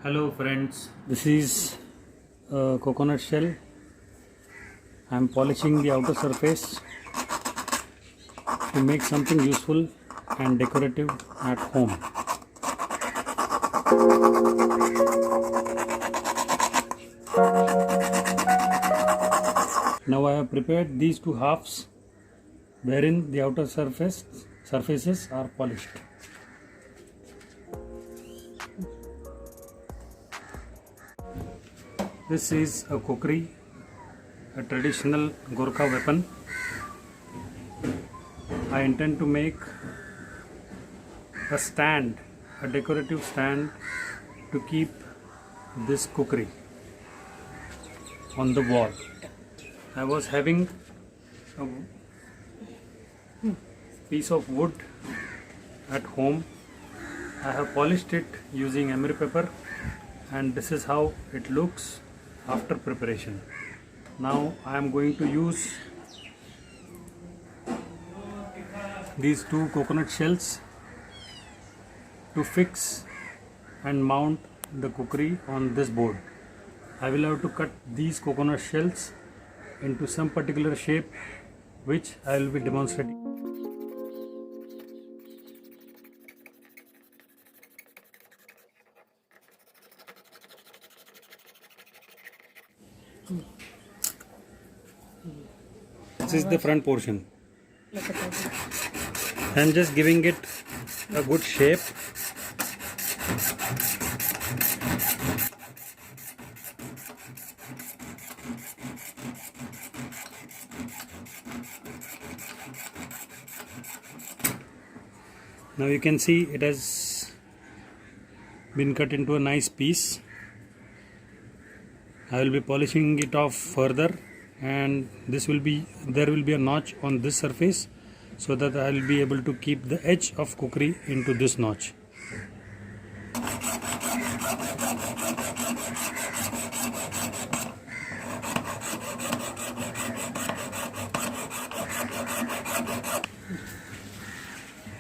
Hello friends, this is a coconut shell. I am polishing the outer surface to make something useful and decorative at home. Now I have prepared these two halves wherein the outer surfaces are polished. This is a Khukri, a traditional Gorkha weapon. I intend to make a stand, a decorative stand to keep this Khukri on the wall. I was having a piece of wood at home. I have polished it using emery paper, and this is how it looks after preparation. Now I am going to use these two coconut shells to fix and mount the Khukri on this board. I will have to cut these coconut shells into some particular shape which I will be demonstrating. This is the front portion. I am just giving it a good shape. Now you can see it has been cut into a nice piece. I will be polishing it off further, and there will be a notch on this surface so that I will be able to keep the edge of Khukri into this notch.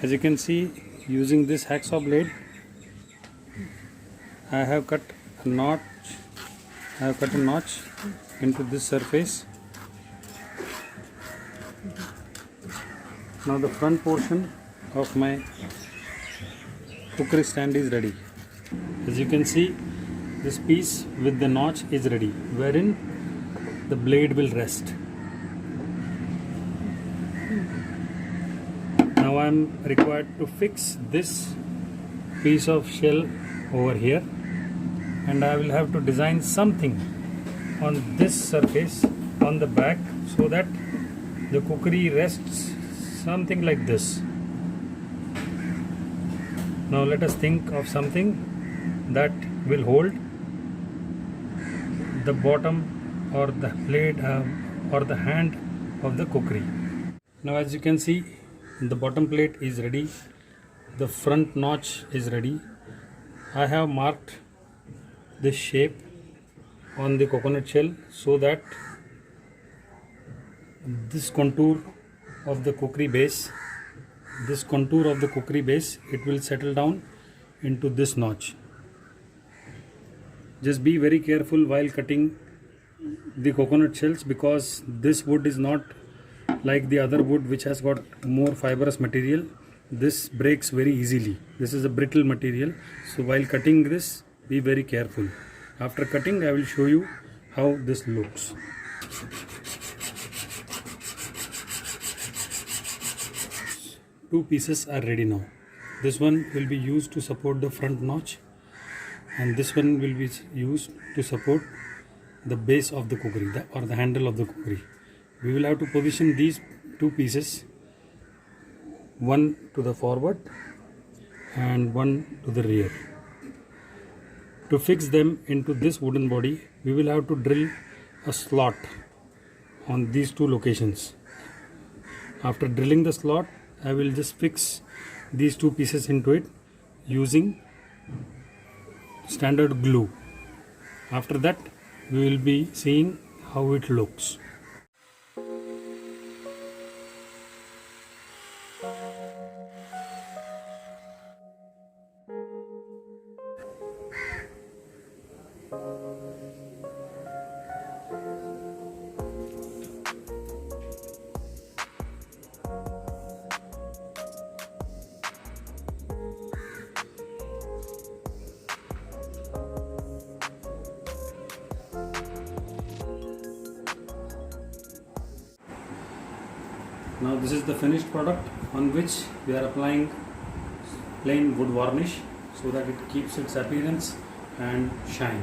As you can see, using this hacksaw blade, I have cut a notch into this surface. Now the front portion of my Khukri stand is ready. As you can see, this piece with the notch is ready, wherein the blade will rest. Now I am required to fix this piece of shell over here, and I will have to design something on this surface on the back so that the Khukri rests something like this. Now let us think of something that will hold the bottom or the blade or the hand of the Khukri. Now as you can see, the bottom plate is ready, the front notch is ready. I have marked this shape on the coconut shell so that this contour of the Khukri base, it will settle down into this notch. Just be very careful while cutting the coconut shells, because this wood is not like the other wood which has got more fibrous material. This breaks very easily. This is a brittle material, so while cutting this, be very careful. After cutting, I will show you how this looks. Two pieces are ready now. This one will be used to support the front notch, and this one will be used to support the base of the Khukri or the handle of the Khukri. We will have to position these two pieces, one to the forward and one to the rear. To fix them into this wooden body, we will have to drill a slot on these two locations. After drilling the slot, I will just fix these two pieces into it using standard glue. After that, we will be seeing how it looks. Now this is the finished product on which we are applying plain wood varnish so that it keeps its appearance and shine.